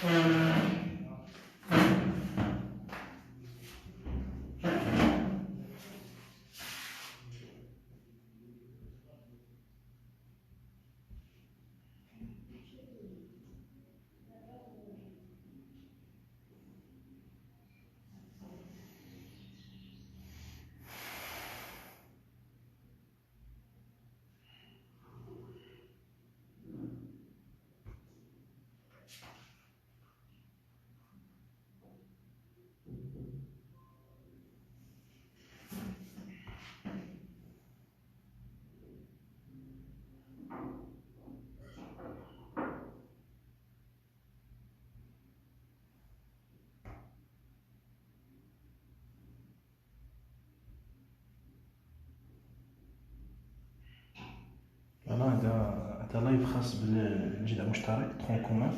فوالا هذا لايف خاص بالجدع المشترك ترون كومان.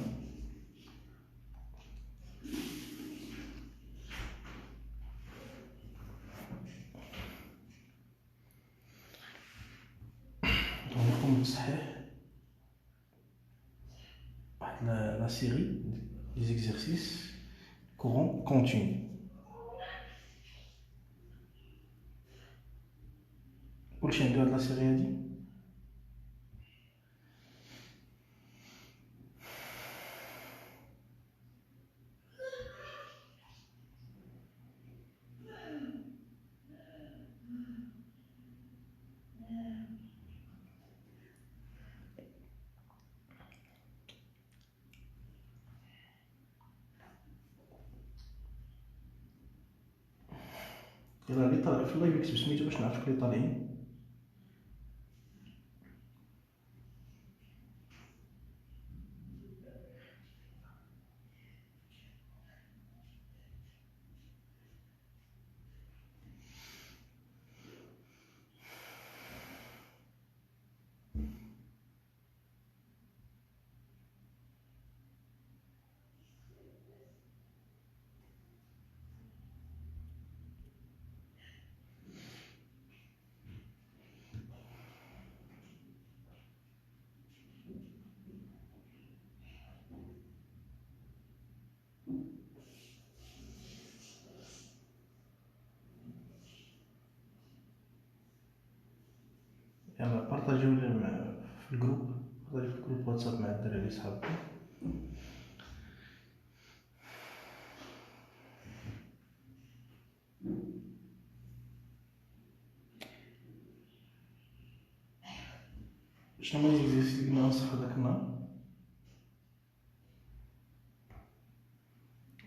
نقوم بتصحيح واحد لا سيري دي زيكزارسيس كورون كونتينيو. كلشي عنده هاد لا سيري هادي. يلاه اللي طالع في اللايف يكتب سميتو باش نعرف اللي طالعين. يلا بارطاجيو في الجروب، بارطاجيو في الجروب واتساب مع الدراري صحابكم. شنو هما ليزيكزيرسيس اللي غنصحو داك النهار؟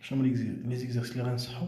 شنو هما ليزيكزيرسيس اللي غنصحو؟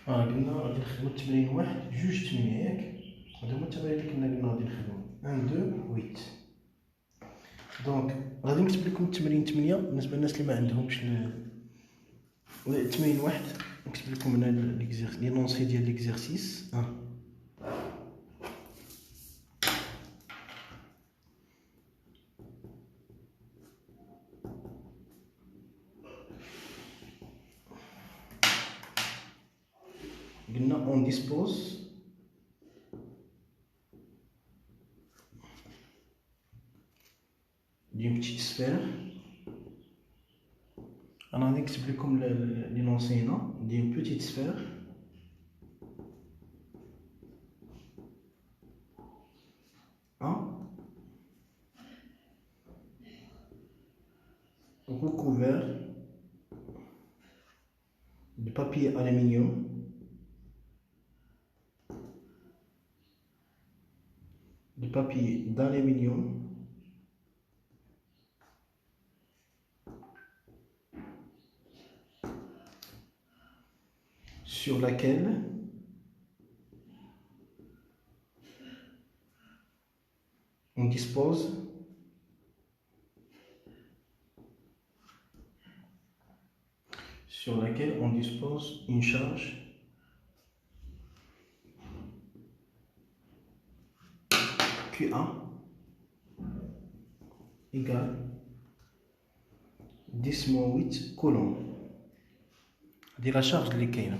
قلنا غادي نخدمو التمرين واحد جوج تمنية ياك. هادو هما التمارين اللي كنا قلنا غادي نخدمو 1 2 8. دونك غادي نكتب لكم التمرين 8 بالنسبه للناس اللي ما عندهمش التمرين واحد. نكتب لكم هنا لينونسي ديال ليكزيرسيس. قلنا on dispose d'une petite sphère. انا غادي نكتب لكم لينونسي هنا d'une petite sphère recouvert de papier aluminium d'aluminium sur laquelle on dispose une charge QA égale 10-8 coulombs. دي لا شارج اللي كاينه.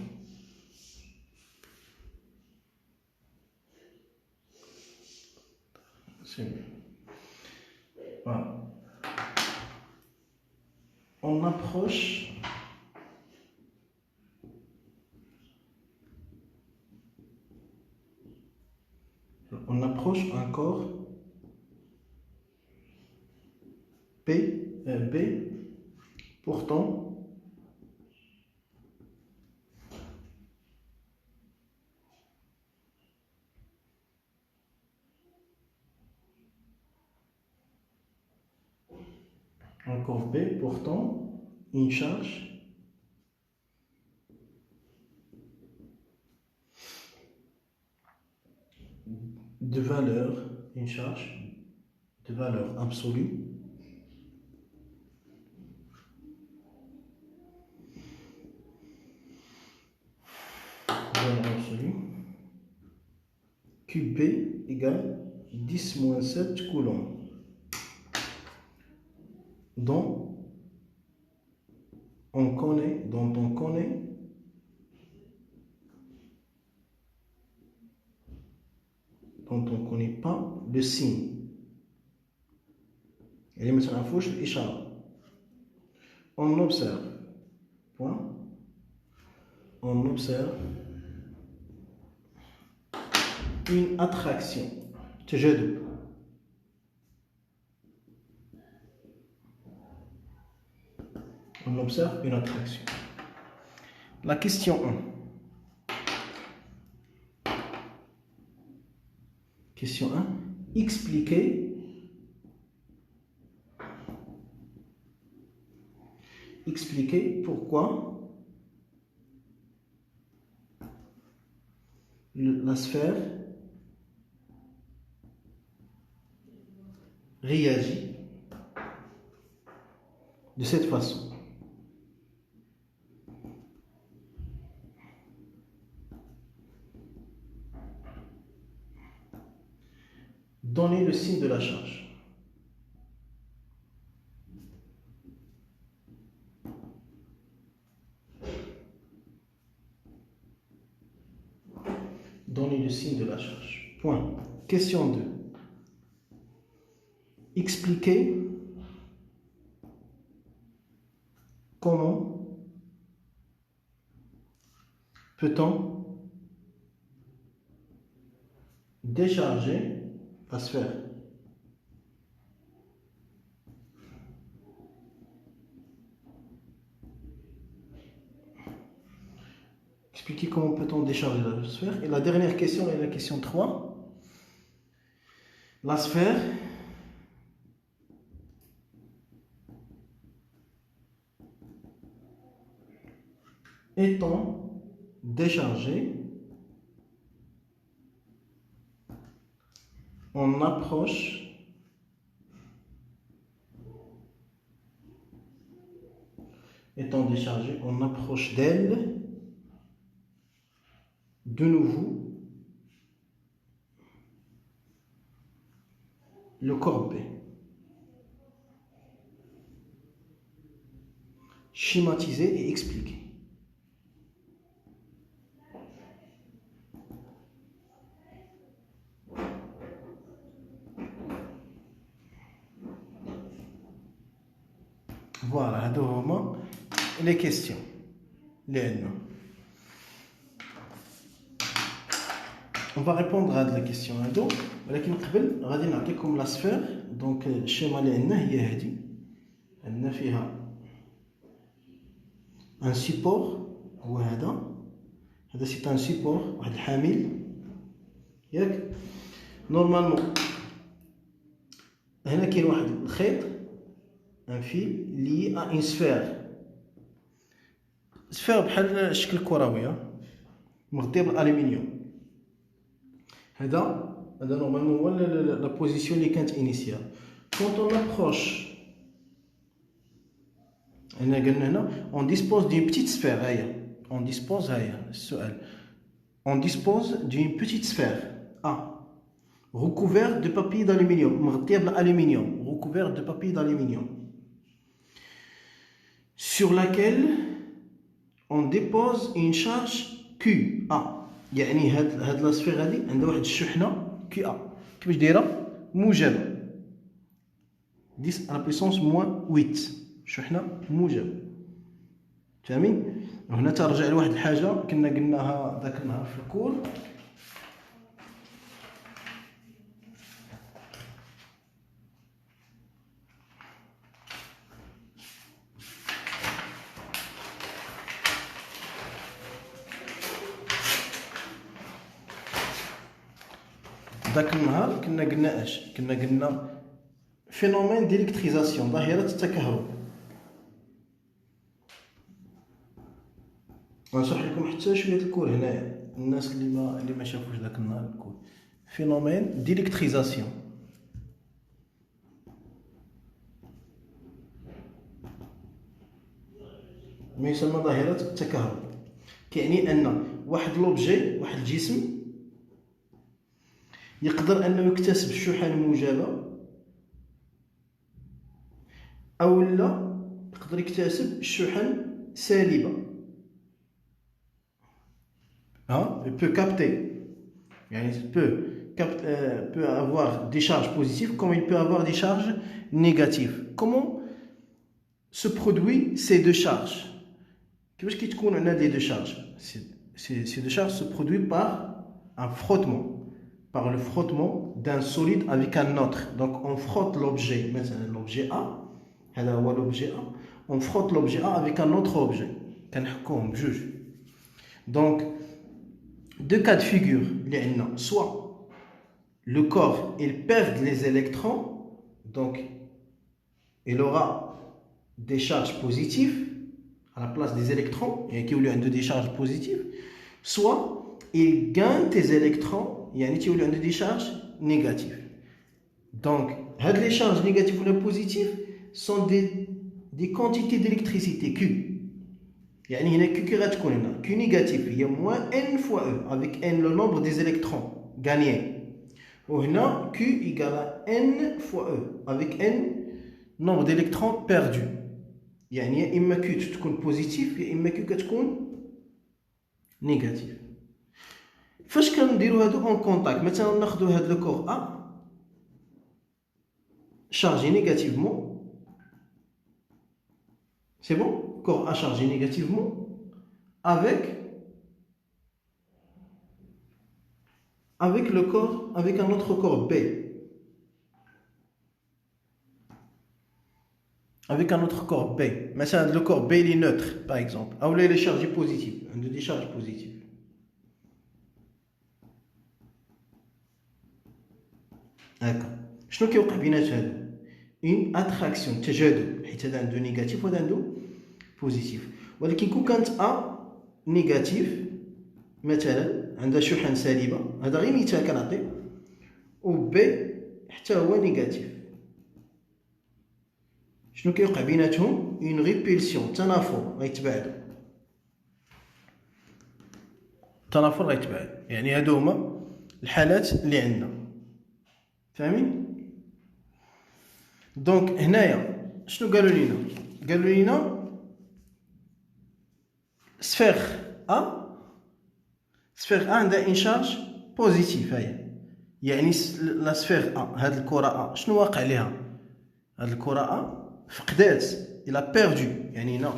Voilà. On approche encore B pourtant une charge de valeur absolue QB égale 10-7 coulombs dont on connaît pas le signe. Et maintenant, on observe une attraction. On observe une attraction. La question 1. Question 1. Expliquez pourquoi la sphère réagit de cette façon. Donnez le signe de la charge. Donnez le signe de la charge. Point. Question 2. Expliquez comment peut-on décharger la sphère. Expliquer comment peut-on décharger la sphère. Et la dernière question est la question 3. La sphère étant décharger en approche étant déchargé, on approche d'elle de nouveau le corps B. Schématiser et expliquer. Voilà, donc les questions. On va répondre à la question. Donc, ولكن قبل غادي نعطيكم la sphère. Donc, الشيمه اللي عندنا هي هذه. عندنا فيها un support هو هذا. هذا c'est un support واحد الحامل. ياك نورمالمون هنا كاين واحد الخيط un fil lié à une sphère. سفير بحال شكل كرويه مغطيه بالالومنيوم. هذا نورمالمون هو لا بوزيسيون اللي كانت انيسيال. كونط اون ابروش هنا قلنا هنا اون ديسبوز دون بيتيت سفير. هيا اون ديسبوز هيا السؤال اون ديسبوز دون بيتيت سفير recouvert de papier d'aluminium مغطيه بالالومنيوم recouvert de papier d'aluminium sur laquelle on dépose une charge QA. يعني هاد لا سفير هادي عندها واحد الشحنه QA كيفاش دايره موجبه 10 على بيسونس موان 8 شحنه موجبه. فاهمين؟ وهنا ترجع لواحد الحاجه كنا قلناها ذاك النهار في الكور. ذاك النهار كنا قلنا اش؟ كنا قلنا فينومين ديليكتريزاسيون ظاهرة التكهرب. غنشرح لكم حتى شويه الكور هنايا الناس اللي ما شافوش ذاك النهار الكور. فينومين ديليكتريزاسيون ما يسمى ظاهرة التكهرب. كيعني ان واحد لوبجي واحد الجسم يقدر انه يكتسب الشحن موجبه او لا يقدر يكتسب الشحن سالبه. il peut capter يعني peut avoir des charges positives comme il peut avoir des charges négatives. Comment se produit ces deux charges? كيفاش كيتكون عندنا des deux charges? Ces deux charges se produisent par un frottement, par le frottement d'un solide avec un autre. Donc on frotte l'objet, maintenant l'objet A, هذا هو l'objet A, on frotte l'objet A avec un autre objet. كنحكوهم بجوج. Donc deux cas de figure اللي عندنا, soit le corps il perd les électrons, donc il aura des charges positives à la place des électrons, et qui ont des charges positives, soit il gagne des électrons, يعني تيولي عنده des charges négatives. Donc هاد les charges négatives ou positives sont des quantités d'électricité Q. يعني هنا Q كي غتكون هنا Q négatif هي moins n fois E avec n le nombre des électrons gagnés. وهنا Q égale à n fois E avec n nombre d'électrons perdus. يعني يا اما Q تكون بوزيتيف يا اما Q كتكون نيجاتيف. فاش كنديروا هادو اون كونتاكت؟ مثلا ناخذوا هاد لو كور A chargé négativement, c'est bon, corps A chargé négativement avec le corps, avec un autre corps B, avec un autre corps B. Maintenant le corps B il est neutre par exemple, ou là il est chargé positif, un de des charges positives. D'accord. شنو كيوقع بينات هادو؟ une attraction تجاذب، حيت هذا عنده نيجاتيف وهذا عنده بوزيتيف. ولكن كون كانت A نيجاتيف مثلا عندها شحن سالبه، هذا غير مثال كنعطي، و بي حتى هو نيجاتيف. شنو كيوقع بيناتهم؟ اون ريبيلسيون، تنافر، غيتباعدوا. التنافر غيتباعدوا، يعني هادو هما الحالات اللي عندنا. فاهمين؟ دونك هنايا شنو قالوا لينا؟ قالوا لينا سفير ا، سفير ا عندها ان شارج بوزيتيف. هاهي يعني لا سفير ا، هاد الكره ا شنو واقع ليها؟ هاد الكره ا فقدات، الى بيردو، يعني هنا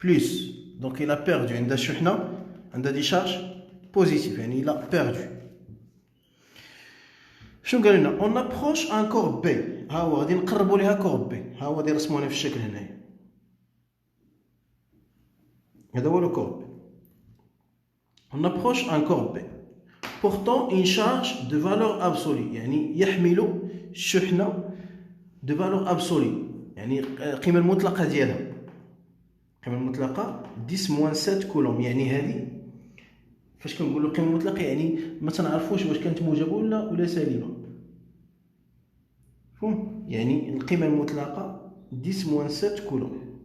بلس، دونك الى بيردو، عندها شحنه، عندها دي شارج بوزيتيف، يعني الى بيردو. شنو قال لنا؟ اون ابروش ان كور بي، ها هو غادي نقربوا ليها كور بي، ها هو غادي نرسموه هنا في الشكل هنايا، هذا هو لو كور بي. اون ابروش ان كور بي portant une charge de valeur absolue، يعني يحمل شحنه de valeur absolue، يعني القيمه المطلقه ديالها، القيمه المطلقه 10 7 كولوم. يعني هذه فاش كنقولوا القيمه المطلقه يعني ما تنعرفوش واش كانت موجبه ولا سالبه. فهم؟ يعني القيمه المطلقه 10 7 كولوم.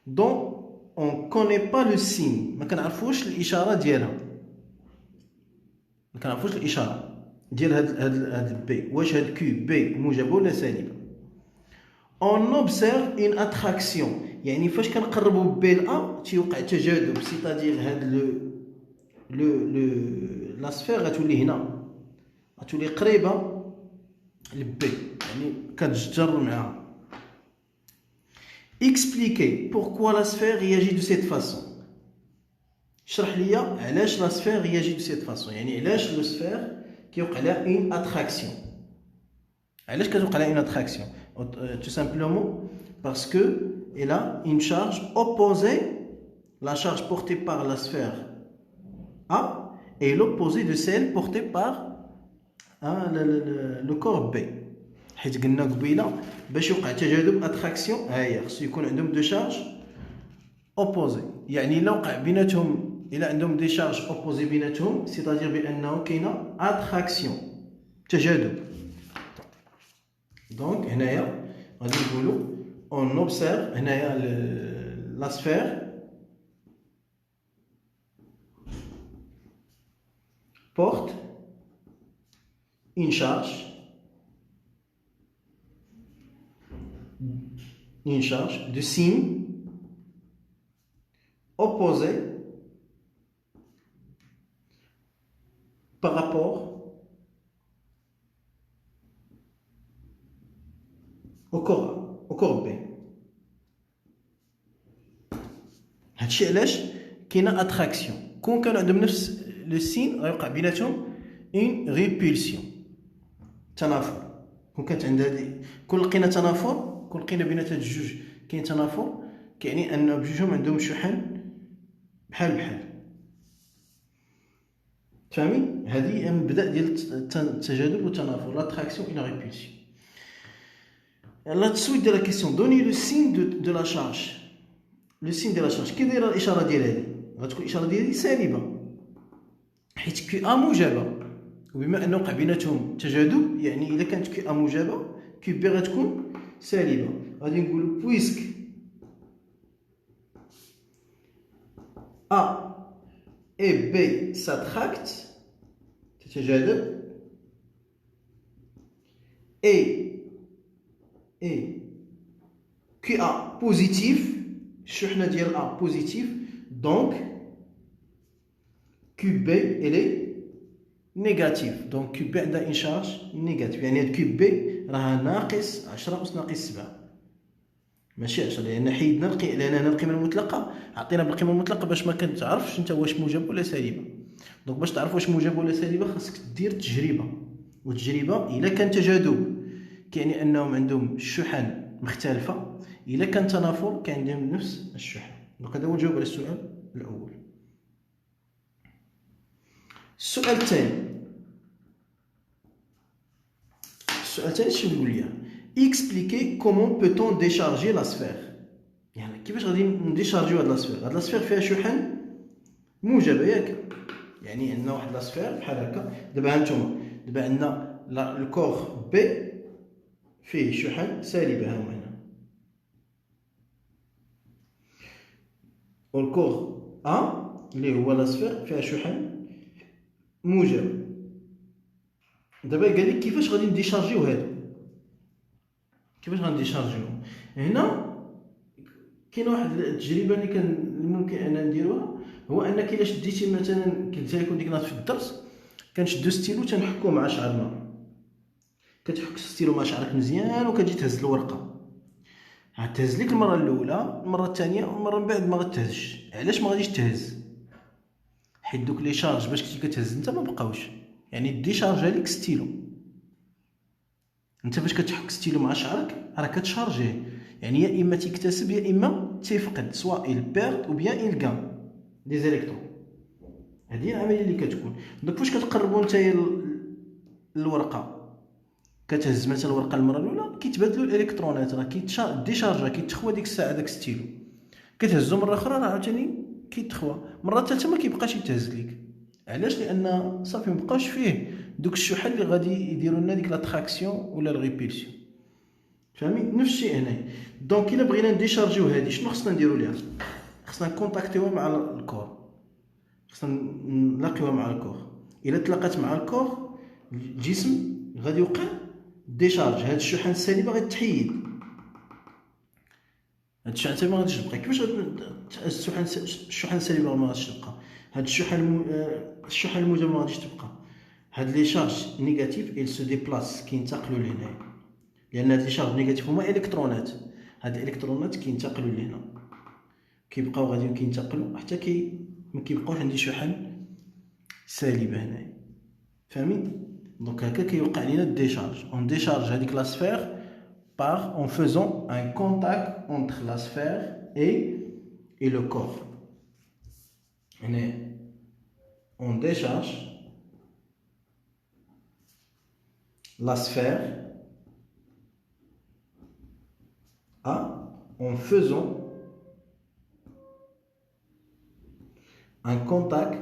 دون on connaît pas le signe، ما كنعرفوش الاشاره ديالها، ما كنعرفوش الاشاره ديال هاد بي، واش هاد كيو بي موجبه ولا سالبه. on observe une attraction، يعني فاش كنقربوا بي لا تيوقع تجاذب، سيتادير هاد لا سفير غتولي هنا، غتولي قريبه لبي، يعني كتجر معاها. expliquer pourquoi la sphère réagit de cette façon، شرح ليا علاش لا سفير réagit de cette façon، يعني علاش لو سفير كيوقع لها une attraction. علاش كتوقع لها une attraction؟ tout simplement parce que elle a une charge opposée, la charge portée par la sphère A est l'opposé de celle portée par le corps B. حيت قلنا قبيله باش يوقع تجاذب اتراكسيون، ها هي خصو يكون عندهم دو شارج اوبوزي، يعني الا وقع بيناتهم، الا عندهم دي شارج اوبوزي بيناتهم، سيتادير بانه كاينه اتراكسيون، تجاذب. دونك هنايا غادي نقولوا اون اوبسيرف، هنايا لا سفير porte une charge de signe opposé par rapport au corps B. هادشي علاش كاينه اتراكسيون، كون كانوا عندهم نفس لو سين غيوقع بيناتهم اون ريبيلسيون، تنافر. كون كانت عندها كون لقينا تنافر، كون لقينا بينات هاد الجوج كاين تنافر، كيعني ان بجوجهم عندهم شحن بحال. فاهمين؟ هذه المبدا ديال التجاذب والتنافر، لاتراكسيون الى ريبيلسيون. لا suite de la question، donner le signe de la charge. Le signe de la charge كي دايره الاشاره ديال هذه؟ غتكون الاشاره ديالي سالبه، حيت كيو ا موجبه، وبما انه وقع بيناتهم تجاذب، يعني الا كانت كيو ا موجبه كيو بي غتكون سالبه. غادي نقولوا بويسك ا et B s'attractent، تتجاذب، et QA positif، الشحنة ديال A positif، donc QB elle est négative، donc QB عندها une charge négative، يعني هاد QB راها ناقص 10 أس ناقص 7، ماشي 10، لأن حيدنا لأن هنا القيمة المطلقة عطينا بالقيمة المطلقة باش ما كتعرفش انت واش موجب ولا سالبة. دونك باش تعرف واش موجب ولا سالبة خاصك دير تجربة، والتجربة إلا كان تجاذب كيعني أنهم عندهم شحن مختلفة، إلا كان تنافر كان عندهم نفس الشحن. دونك هذا هو الجواب على السؤال الأول. السؤال الثاني شنو يقول لي؟ expliquer comment peut-on décharger la sphère، يعني كيفاش غادي نديشارجيو هاد لا سفير؟ هاد لا سفير فيها شحن موجبه ياك، يعني عندنا واحد لاسفير بحال هكا. دابا هانتوما دابا عندنا الكور بي فيه شحن سالبه ها هو هنا، والكور ا اللي هو لاسفير فيها شحن موجب. دابا قال لك كيفاش غادي نديشارجيو هادو، كيفاش غنديشارجيو. هنا كاينه واحد التجربه اللي ممكن انا نديروها، هو انك الا شديتي مثلا، قلت لكم ديك النهار في الدرس، كنشدو ستيلو تنحكو مع شعرنا، كتحك ستيلو مع شعرك مزيان وكتجي تهز الورقه، غتهز لك المره الاولى، المره الثانيه، والمره من بعد ما غتهزش. علاش ما غاديش تهز؟ حيت دوك لي شارج باش كنتي كتهز انت ما بقاوش، يعني ديشارجا ليك ستيلو. انت فاش كتحك ستيلو مع شعرك راه كتشارجيه، يعني يا اما تيكتسب يا اما تيفقد، سواء il perd ou bien il gagne des électrons. هذه هي العمليه اللي كتكون. دونك فاش كتقربوا نتايا الورقه، كتهز مثلا الورقه المره الاولى، كيتبادلوا الالكترونات، راه ديشارجا كيتخوى ديك الساعه داك ستيلو، كتهزو مره اخرى راه عاوتاني كيتخوى، مره الثالثه ما كيبقاش يتهز ليك. علاش؟ لان صافي مبقاوش فيه دوك الشحن اللي غادي يديروا لنا ديك لاتراكسيون ولا الريبيلسيون. فهمي؟ نفس الشيء هنايا. دونك الا بغينا نديشارجيو هادي، شنو خصنا نديرو ليها؟ خصنا نكونتاكتيوها مع الكور، خصنا نلاقيوها مع الكور. الا تلاقات مع الكور الجسم غادي يوقع ديشارج، هاد الشحن السالبه غادي تحيد، هاد الشحن السالبه ما غاديش تبقى. كيفاش الشحن السالبه ما غاديش تبقى؟ هاد الشحن الموجب ما غاديش تبقى. هاد لي شارج نيجاتيف il se déplace، كينتقلوا لهنايا، لان هاد لي شارج نيجاتيف هما الكترونات، هاد الالكترونات كينتقلوا لهنا، كيبقاو غاديين كينتقلوا حتى ما كيبقاوش عندي شحن سالبه هنايا. فهمي؟ دونك هكا كيوقع لينا الديشارج. اون ديشارج هذيك لا سفير par en faisant un contact entre la sphère et le corps. On décharge la sphère en faisant un contact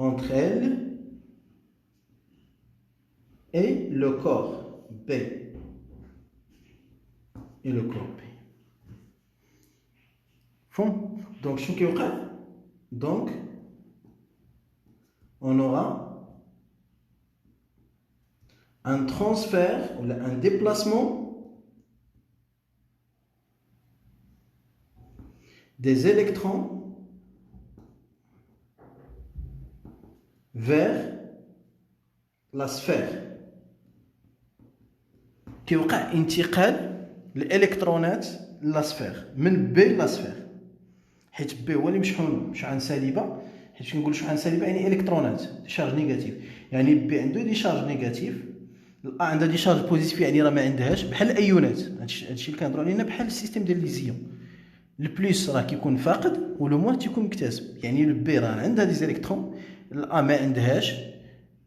entre elle et le corps B. Et le corps B. Fond. Donc, donc, on aura un transfert ou un déplacement des électrons vers la sphère. كيوقع انتقال الالكترونات للسفير من بي للسفير، حيت بي هو اللي مشحون شحن سالبه. حيت كنقول شحن سالبه يعني الكترونات شارج نيجاتيف، يعني بي عنده دي شارج نيجاتيف، الأ عندها دي شارج بوزيتيف، يعني راه ما عندهاش، بحال الايونات. هادشي اللي كنهضروا عليه بحال السيستيم ديال ليزيوم. البليس راه كيكون فاقد ولو موان تيكون مكتسب، يعني البي راه عندها دي زيليكترون، الأ ما عندهاش.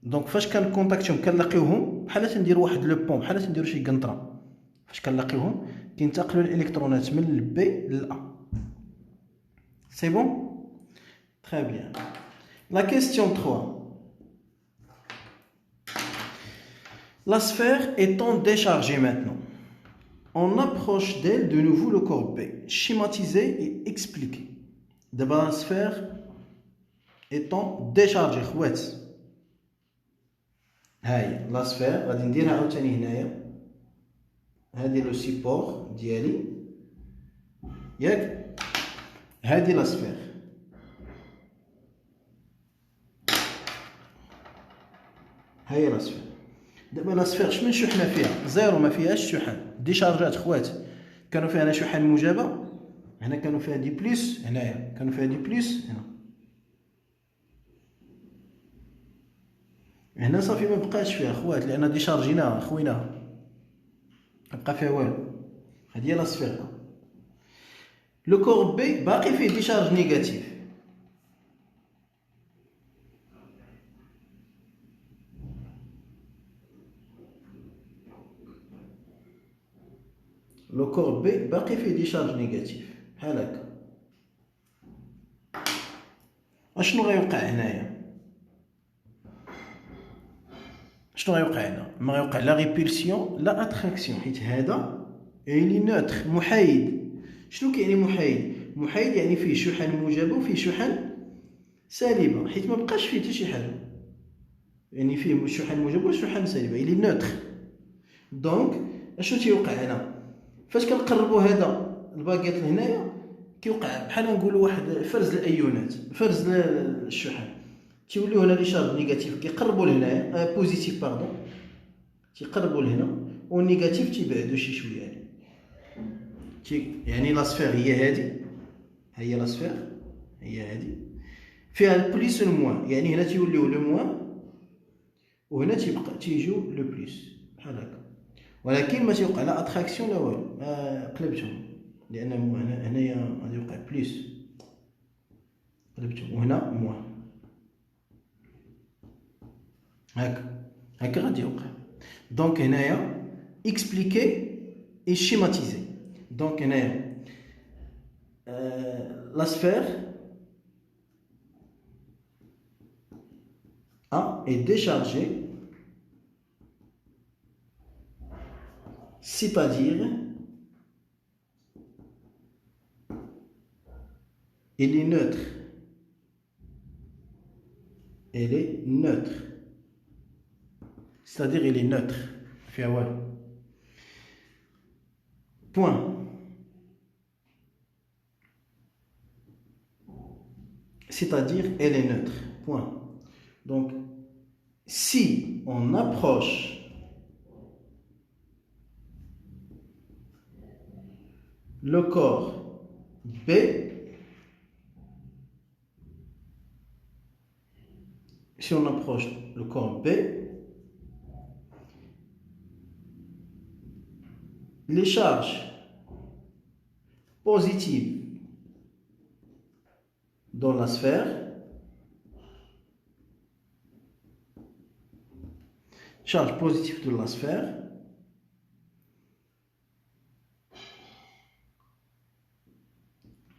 دونك فاش كنكونتاكتيهم كنلاقيوهم بحال تنديروا واحد لو بون، بحال تنديروا شي قنطره، فاش كنلاقيوهم كينتقلوا الالكترونات من البي للأ. سي بون؟ Très bien. La question 3. La sphère étant déchargée maintenant, on approche d'elle de nouveau le corps B. Schématiser et expliquer. D'abord, la sphère étant déchargée. هاي la sphère غادي نديرها عاوتاني هنايا، هادي لو سيبور ديالي ياك، هادي لا سفير. هاي لا سفير. دابا لا سفير شمن شحنه فيها؟ زيرو، ما فيهاش شحن. ديشارجات خوات كانوا فيها هنا شحن موجبه، هنا كانوا فيها دي بلس، هنايا كانوا فيها دي بلس، هنا صافي ما بقاش فيها خوات، لان ديشارجيناها خويناها، ما بقى فيها والو. هادي هي لا سفير. لو كور بي باقي فيه ديشارج نيجاتيف، le corps B باقي فيه décharge négative بحال هكا. اشنو غيوقع هنايا؟ شنو غيوقع هنا؟ ما غيوقع لا ريبولسيون لا اتراكسيون، حيت هذا يعني نوتر محايد. شنو كيعني محايد؟ محايد يعني فيه شحن موجبه وفيه شحن سالبه، حيت ما بقاش فيه حتى شي حاجه، يعني فيه شحن موجبه وشحن سالبه، يعني نوتر. دونك اشنو تيوقع هنا؟ فاش كنقربوا هذا الباكيت لهنايا كيوقع بحال نقولوا واحد فرز الايونات، فرز الشحن، تيوليو هنا لي شارج نيجاتيف كيقربوا لهنايا، بوزيتيف باردون تيقربوا لهنا، والنيجاتيف تيبعدوا شي شويه يعني. يعني لاسفير هي هذه، هي لاسفير هي هذه فيها البليس والموان، يعني هنا تيوليو لو موان وهنا تيبقى تيجيو لو بليس بحال هكا، ولكن ما تيوقع لا اتراكسيون لا والو. قلبتهم لان هنايا غادي يوقع بليس، قلبتهم وهنا موان، هكا غادي يوقع. دونك هنايا اكسبليكي et schématisé. Donc la sphère A est déchargée, c'est-à-dire elle est neutre. Elle est neutre. C'est-à-dire elle est neutre. Point. C'est-à-dire elle est neutre. Point. Donc, si on approche le corps B, si on approche le corps B, les charges positives dans la sphère charge positive de la sphère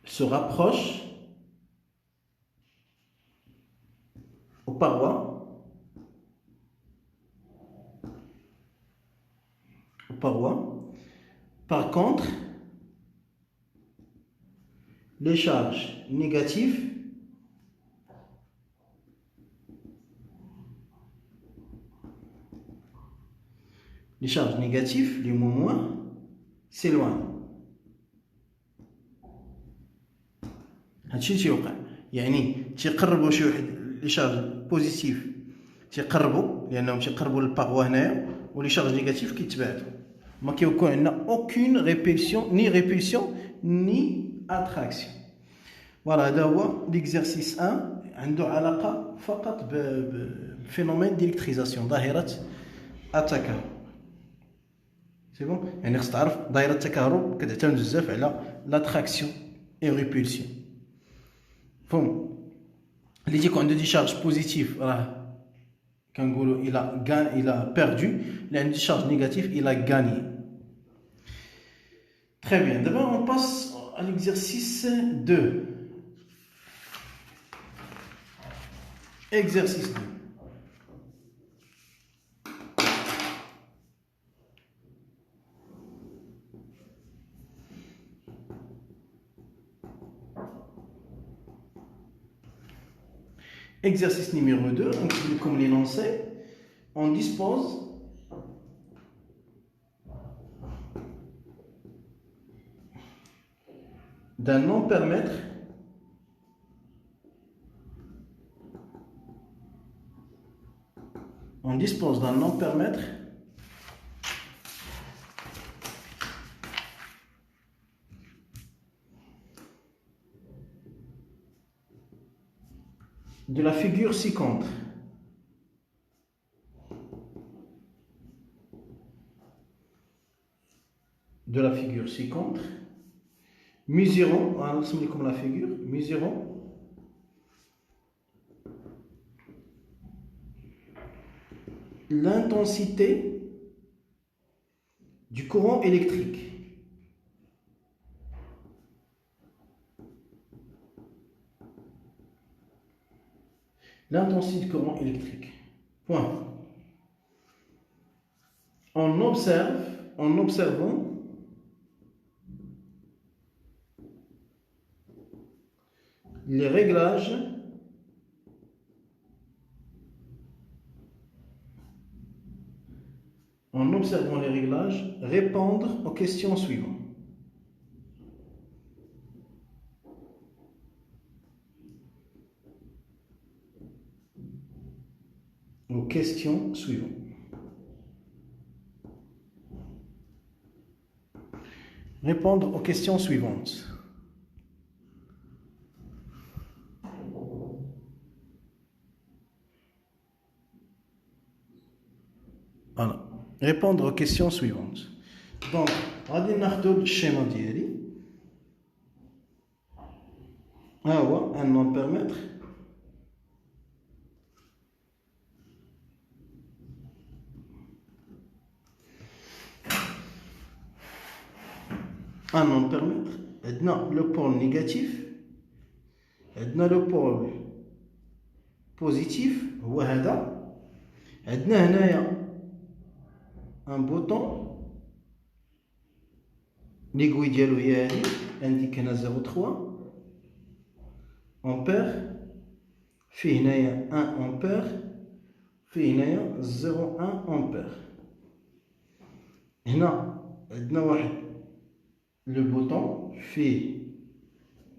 se rapproche aux parois, Par contre, les charges négatives les moins s'éloignent. هادشي تيوقع، يعني تيقربوا شي واحد لي شارج بوزيتيف تيقربوا لانهم تيقربوا للباغوا هنايا، ولي شارج نيجاتيف كيتباعدوا. ما كيكون عندنا aucune répulsion ni attraction. فوالا هذا هو ليكزارسيس 1، عنده علاقه فقط بفينومين ديليكتريزاسيون، ظاهره التكهرب. سي بون، يعني خصك تعرف دائره التكهرب كتعتمد بزاف على لاتراكسيون اي ريبولسيون. فهم اللي تيكون عنده دي شارج بوزيتيف راه كنقولوا الى بيردو، اللي عنده دي شارج نيجاتيف الى غاني. Très bien, d'abord on passe à l'exercice 2. Exercice 2. Exercice numéro 2, comme l'énoncé, on dispose d'un ampèremètre de la figure ci-contre. Mesurons, comme la figure, mesurons l'intensité du courant électrique. l'intensité du courant électrique. Point. En observant les réglages répondre aux questions suivantes. Aux questions suivantes. Répondre aux questions suivantes. Voilà. Répondre aux questions suivantes. Donc, غادي ناخذ الشيما ديالي. ها هو un non permettre. Un non permettre. عندنا le pôle négatif. عندنا le pôle positif هو هذا. عندنا هنايا un bouton l'aiguille ديالو هي هذه عندك هنا 0.3 امبير فيه هنايا 1 امبير فيه هنايا 0.1 امبير هنا عندنا واحد لو بوطون فيه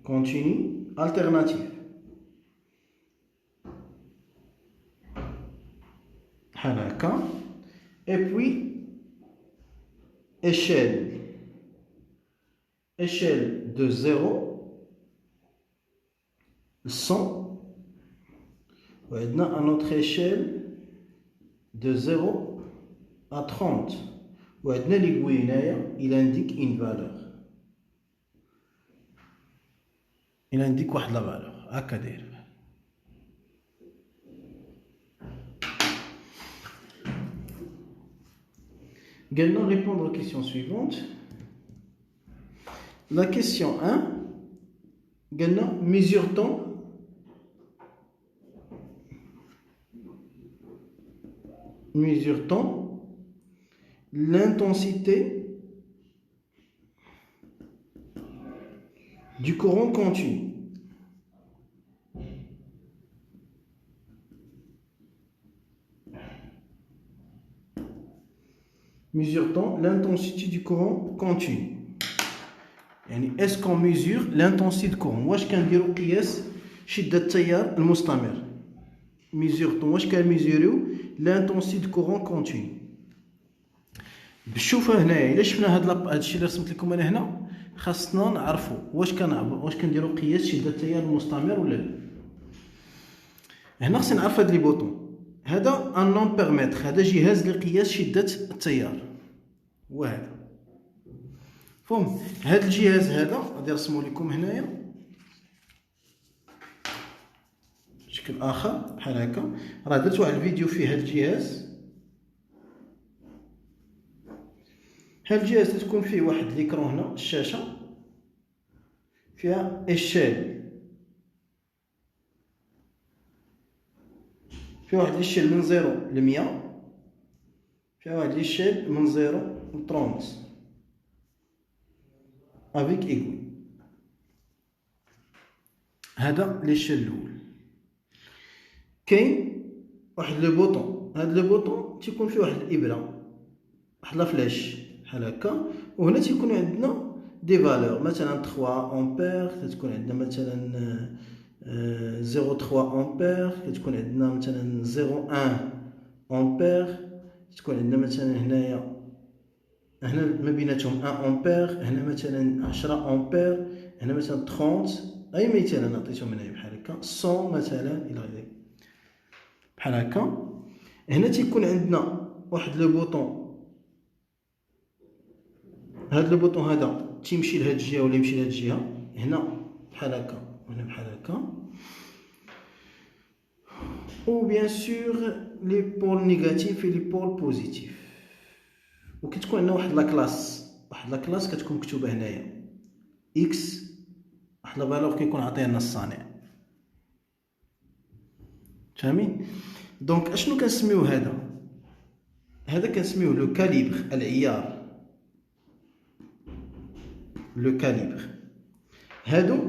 كونتيني التيرناتيف بحال هكا et puis échelle de 0 100 وعندنا à notre échelle de 0 à 30 وعندنا l'aiguille هنايا il indique une valeur il indique واحد la valeur هكا داير Gagnons répondre aux questions suivantes. La question 1. Gagnons mesure-t-on l'intensité du courant continu? Mesure-t-on l'intensité du courant continu? يعني est-ce qu'on mesure l'intensité du courant؟ واش كنديروا قياس شدة التيار المستمر؟ mesure-t-on واش كنميزوريو l'intensité du courant continu؟ بالشوفه هنايا الا شفنا هذا الشيء اللي رسمت لكم انا هنا خاصنا نعرفوا واش كنديروا قياس شدة التيار المستمر ولا لا. هنا خصنا نعرف هاد لي بوطون. هذا ان نون بيرميتر هذا جهاز لقياس شدة التيار وهذا فهم. هذا الجهاز هذا غادي نرسمو لكم هنايا بشكل اخر بحال هكا. راه درت واحد الفيديو فيه هذا الجهاز. هذا الجهاز تكون فيه واحد ليكرون هنا الشاشه فيها اشيل فيها واحد ليشيل من 0 ل 100 فيها واحد ليشيل من 0 ل 30 افيك ايغوي. هذا ليشيل الاول. كاين واحد لو بوطون. هذا لو بوطون تيكون فيه واحد الابره واحد لا فلاش بحال هكا وهنا تيكون عندنا دي فالور مثلا 3 امبير تتكون عندنا مثلا 0.3 امبير كتكون عندنا مثلا 0.1 امبير تكون عندنا مثلا هنايا هنا ما بيناتهم 1 امبير هنا مثلا 10 امبير هنا مثلا 30 اي مثال انا عطيتهم هنايا بحال هكا 100 مثلا الى غير بحال هكا. هنا تيكون عندنا واحد لو بوطون. هاد لو بوطون هذا تيمشي لهاد الجهه ولا يمشي لهاد الجهه هنا بحال هكا وهنا بحال هكا. و بيان سور لي بول نيجاتيف و لي بول بوزيتيف. وكتكون عندنا واحد لا كلاس كتكون مكتوبه هنايا اكس واحد لا فالور كيكون عطيها لنا الصانع فاهمين؟ دونك اشنو كنسميو هذا كنسميوه لو كاليبر، العيار. لو كاليبر هادو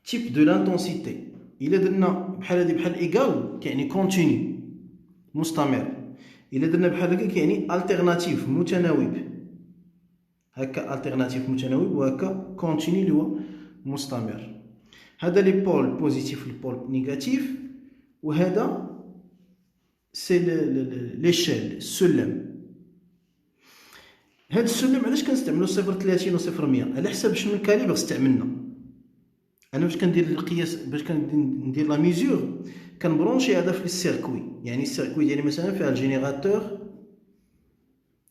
تيب دو لانتونسيتي. الا درنا بحال هادي بحال ايكال كيعني كونتينيو مستمر، الا درنا بحال هكا كيعني التيرناتيف متناوب. هكا التيرناتيف متناوب، وهكا كونتينيو اللي هو مستمر. هذا لي بول بوزيتيف لي بول نيجاتيف، وهذا سي ليشيل السلم. هذا السلم علاش كنستعملو 0.30 و 0.100 على حسب شنو الكاليبر استعملنا. انا باش كندير القياس، باش كندير لا ميزور، كنبرونشي هذا في السيركوي. يعني السيركوي ديالي مثلا فيها الجينيراتور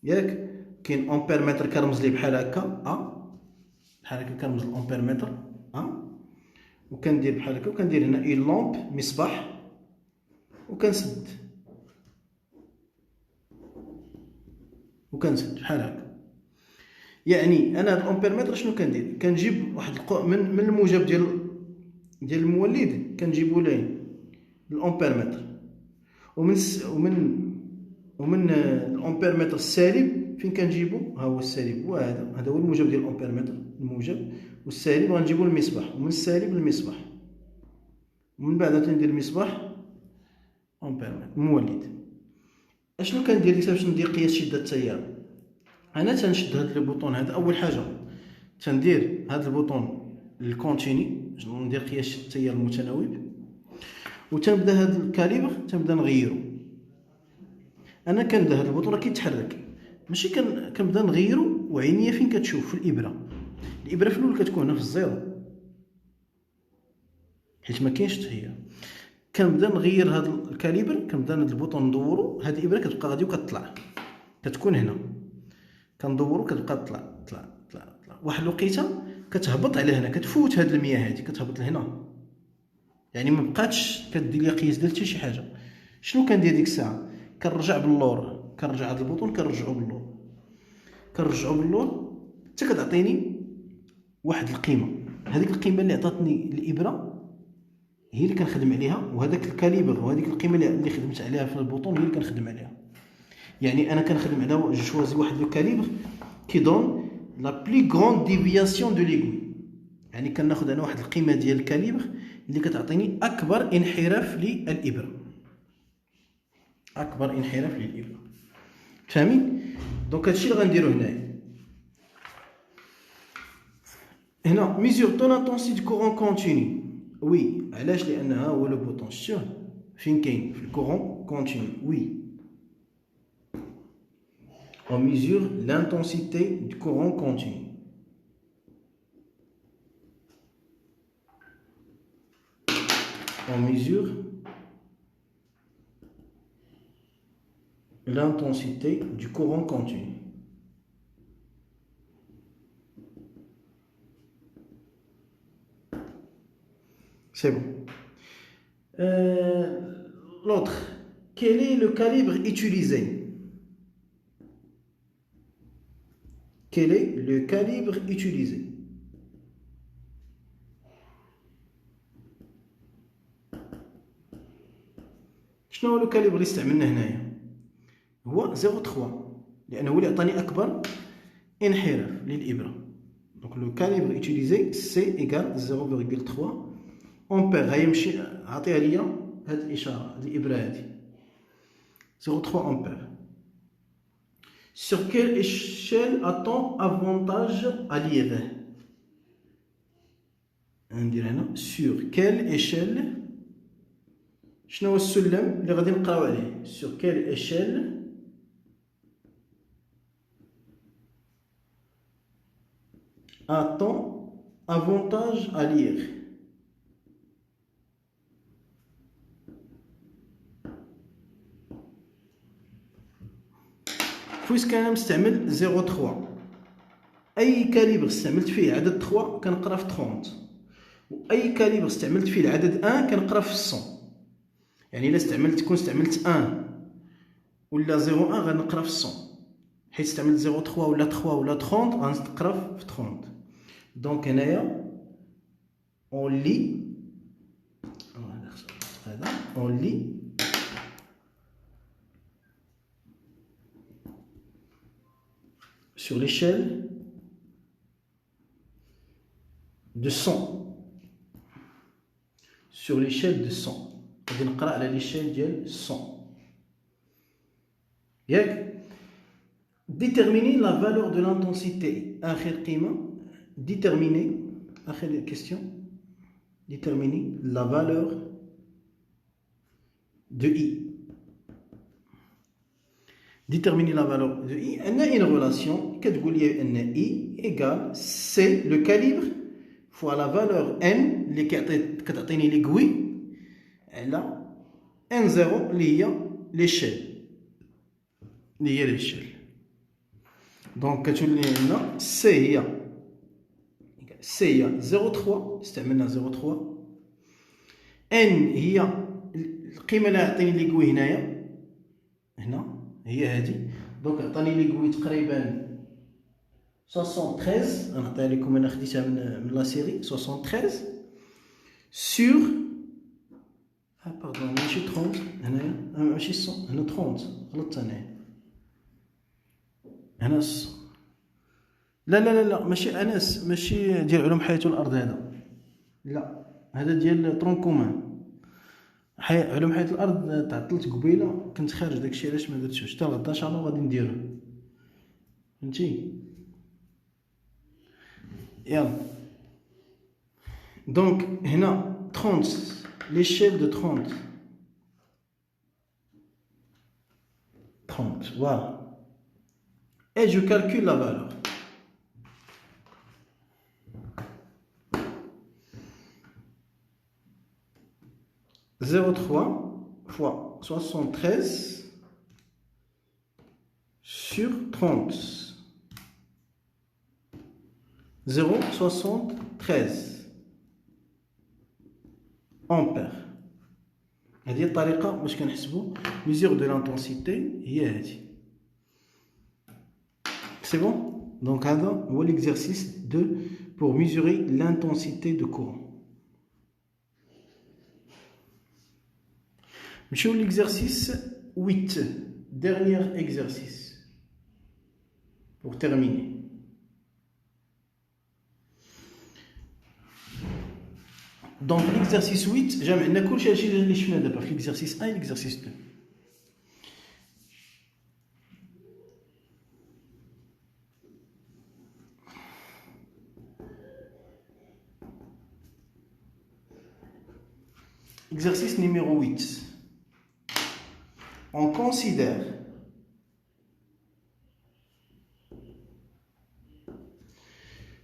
ياك، كاين امبيرمتر كنرمز ليه بحال هكا بحال هكا كنرمز الامبيرمتر وكندير بحال هكا، وكندير هنا اون لامب مصباح وكنسد بحال هكا. يعني انا هاد الامبيرمتر شنو كندير؟ كنجيب واحد من الموجب ديال المولد كنجيبو ليه الامبيرمتر، ومن الامبيرمتر السالب فين كنجيبو؟ ها هو السالب، هذا هو الموجب ديال الامبيرمتر، الموجب والسالب غنجيبو للمصباح، ومن السالب للمصباح، ومن بعد تندير المصباح امبيرمتر مولد. اشنو كندير باش ندير قياس شده التيار؟ انا تنشد هذا البوطون هذا. اول حاجه تندير هذا البوطون الكونتيني باش ندير قياس شده التيار المتناوب، وتنبدا هذا الكاليبر تنبدا نغيرو. انا كنبدا هذا البوطون راه كيتحرك، ماشي كنبدا نغيرو وعينيا فين كتشوف؟ في الابره في الاول كتكون هنا في الزيرو حيت ما كاينش تهيئه. كنبدا نغير هذا الكاليبر، كنبدا هذا البوطون ندورو، هذه الابره كتبقى غادي وكتطلع، كتكون هنا، كندورو كتبقى تطلع واحد الوقيته كتهبط على هنا، كتفوت هاد المياه هادي كتهبط لهنا، يعني ما بقاتش كدير لي قياس ديال حتى شي حاجه. شنو كندير ديك الساعه؟ كنرجع باللور، كنرجع هذا البوطون كنرجعو باللور حتى كتعطيني واحد القيمه. هذيك القيمه اللي عطاتني الابره هي اللي كنخدم عليها، وهذاك الكاليبر وهذيك القيمه اللي خدمت عليها في البوطون هي اللي كنخدم عليها. يعني انا كنخدم على جو شوازي واحد لو كاليبر كي دون لا بلي غروند ديفياسيون دو ليغوي. يعني كناخذ انا واحد القيمه ديال الكاليبر اللي كتعطيني اكبر انحراف للابره، فاهمين؟ دونك هادشي اللي غنديرو هنا ميزور طون انتونسيتي كورون كونتينيو. وي علاش؟ لانها هو لو بوطون شتوه فين كاين في الكورون كونتينيو. وي on mesure l'intensité du courant continu. On mesure l'intensité du courant continu. C'est bon. L'autre, quel est le calibre utilisé? Quel est le calibre utilisé? شنو هو لو كاليبر اللي استعملنا هنايا؟ هو 0.3 لانه هو اللي عطاني اكبر انحراف للابره. دونك لو كاليبر يوتيليزي سي ايكال 0.3 امبير. غيمشي عطيها ليا هاد الاشاره، هاد الابره هادي 0.3 امبير. Sur quelle échelle a-t-on avantage à lire? ندير هنا sur quelle échelle. شنو هو السلم اللي غادي نقراو عليه؟ sur quelle échelle a-t-on avantage à lire? بويسك انا مستعمل 0.3، اي كاليبر استعملت فيه عدد 3 كنقرا في 30، واي كاليبر استعملت فيه العدد 1 كنقرا في 100. يعني الا استعملت 1 ولا 0.1 غنقرا في 100، حيت استعملت 0.3 ولا 3 ولا 30 غنقرا في 30. دونك هنايا اون لي هذا on lit sur l'échelle de 100. Sur l'échelle de 100. On va نقرأ على l'échelle de 100. Déterminer la valeur de l'intensité. آخر قيمة. Déterminer. آخر question. Déterminer la valeur de I. Déterminer la valeur de I. On a une relation qui dit que I égale C, le calibre, fois la valeur N, qui est l'aiguille, elle a N0, qui est l'échelle. Donc, C est 0,3, c'est 0,3. N هي القيمة اللي عطيني l'aiguille هنا هي هذه. دونك عطاني l'aiguille تقريبا 73. غنعطيها لكم انا خديتها من لا سيري 73 sur باردون ماشي 30 هنايا ماشي 100 هنا 30 غلطت انايا هنا لا ماشي انس ماشي ديال علوم حياة الارض هذا لا هذا ديال طرون كومان علوم حياة الارض تعطلت قبيله كنت خارج داكشي علاش ما درتوش حتى غدا ان شاء الله غادي نديرو فهمتي يلا دونك هنا 30 l'échelle de 30 voilà et je calcule la valeur. Zéro trois fois 73 sur 30. 0,73 ampères. هذه الطريقة باش كنحسبوا mesure de l'intensité هي هذه. C'est bon? Donc هذا هو l'exercice pour mesurer l'intensité de courant. Monsieur l'exercice 8, dernier exercice pour terminer. Donc l'exercice 8, jamais ناكل شي اللي شفنا دابا في l'exercice 1 et l'exercice 2. Exercice numéro 8. On considère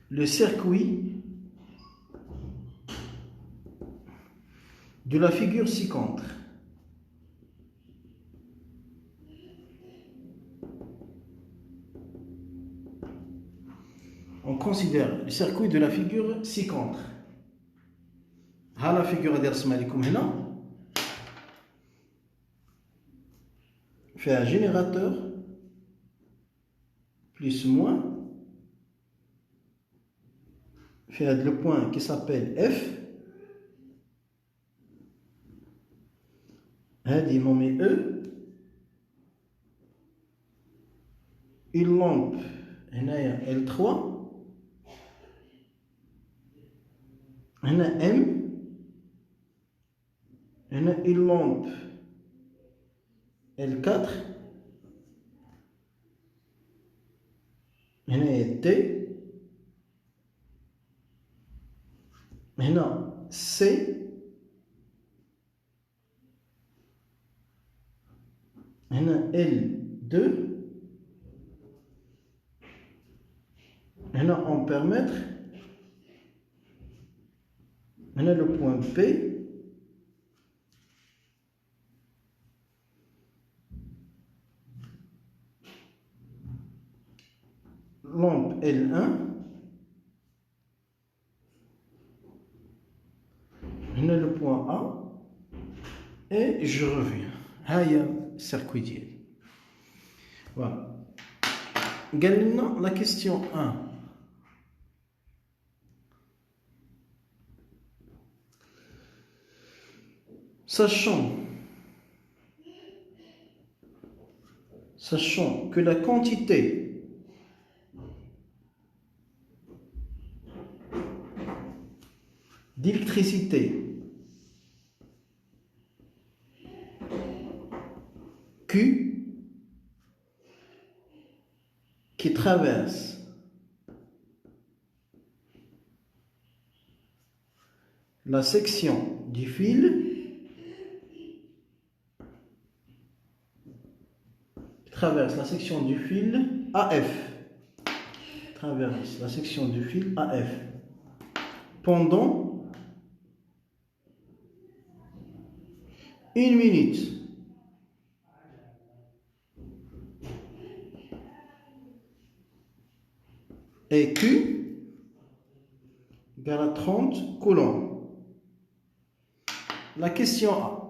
le circuit de la figure ci-contre. On considère le circuit de la figure ci-contre. La figure اللي رسمها لكم هنا fait un générateur plus moins fait le point qui s'appelle F. هذه نومي E. Une lampe هنايا L3. هنا M. هنا une lampe L4. هنا T. هنا C. هنا L2. هنا ampère-mètre. هنا le point P. Lampe L1. هنا le point A. Et je reviens. هيا circuit ديالي. Voilà. قال لنا la question 1. Sachant sachant que la quantité d'électricité Q qui traverse la section du fil AF, traverse la section du fil AF pendant 1 minute. Et Q égale à 30 coulombs. La question A.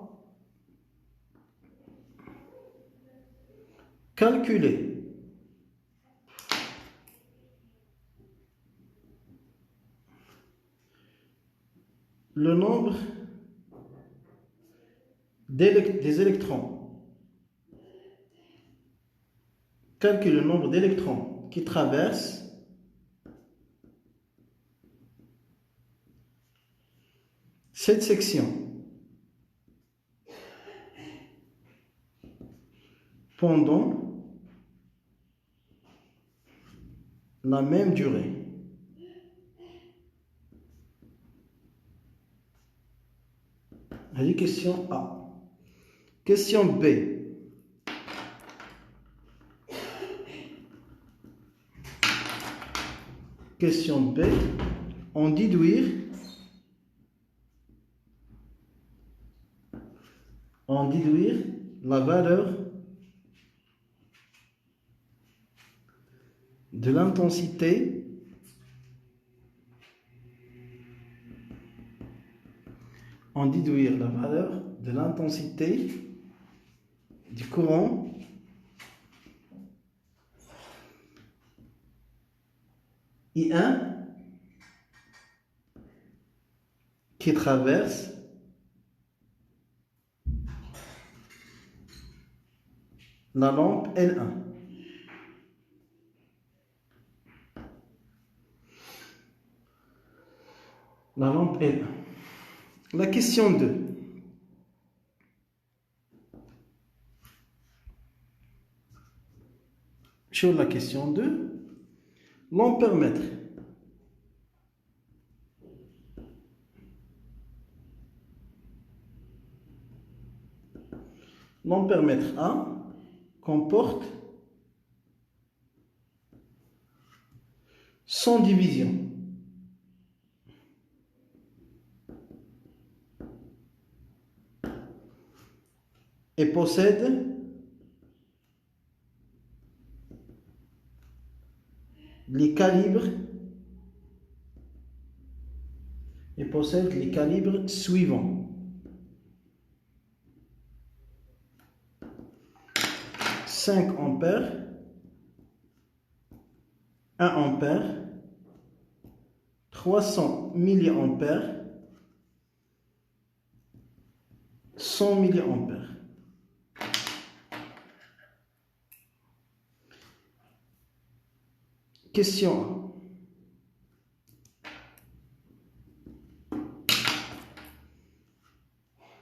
Calculer le nombre des électrons. Calculer le nombre d'électrons qui traversent cette section pendant la même durée. Allez, question A. Question B. Question B. En déduire la valeur de l'intensité du courant I1 qui traverse la lampe L1. La lampe L1. La question 2. Sur la question 2, l'ampèremètre. L'ampèremètre A comporte 100 divisions. Et possède les calibres suivants. 5 ampères, 1 ampère, 300 milliampères, 100 milliampères. Question 1.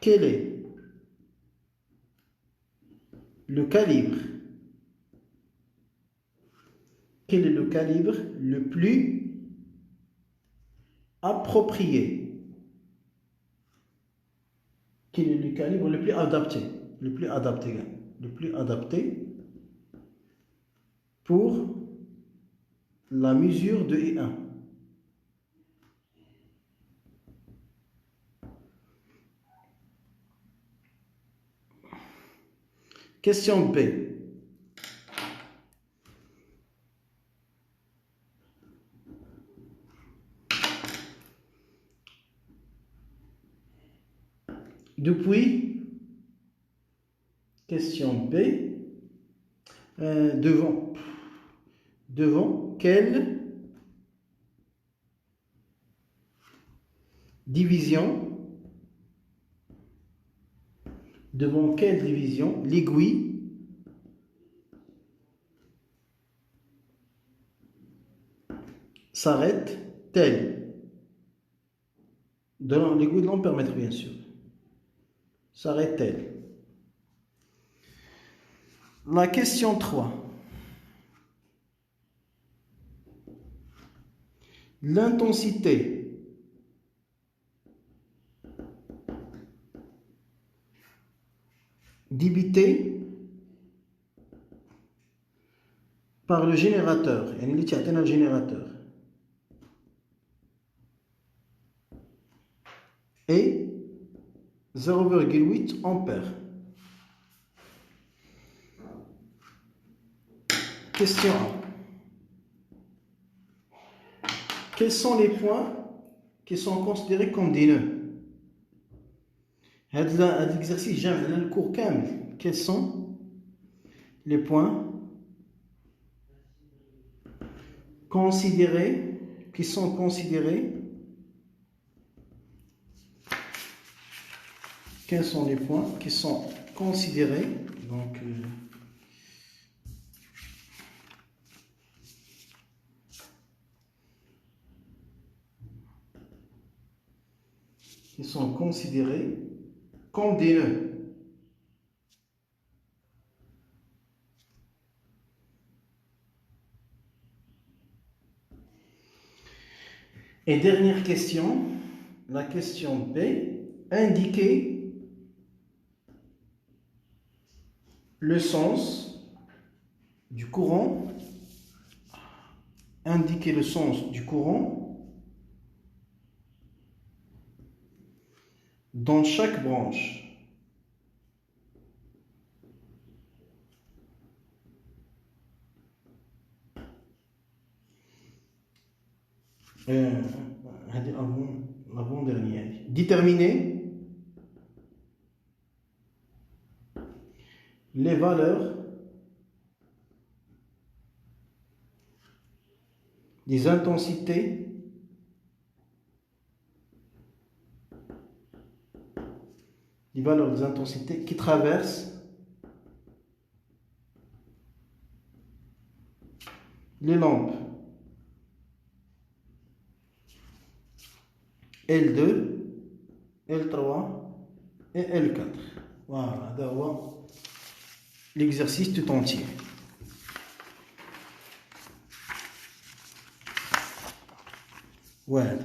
Quel est le calibre le plus approprié? Quel est le calibre le plus adapté? Le plus adapté pour la mesure de I1. Question B. Depuis, question B, devant quelle division l'aiguille s'arrête-t-elle? Dans l'aiguille de l'ampèrmètre, bien sûr. S'arrête-t-elle? La question 3. L'intensité débitée par le générateur, يعني اللي تعطينا الجينيراتور est 0,8 ampères. Question 1. Quels sont les points qui sont considérés comme des nœuds? هذا l'exercice جامع le cours كامل. Quels sont les points considérés qui sont considérés? Quels sont les points qui sont considérés donc qui sont considérés comme des nœuds? Et dernière question, la question B, indiquer le sens du courant, indiquer le sens du courant dans chaque branche. L'avant-dernière. Déterminer les valeurs des intensités qui traversent les lampes L2, L3 et L4. Voilà, d'avoir l'exercice tout entier. Voilà.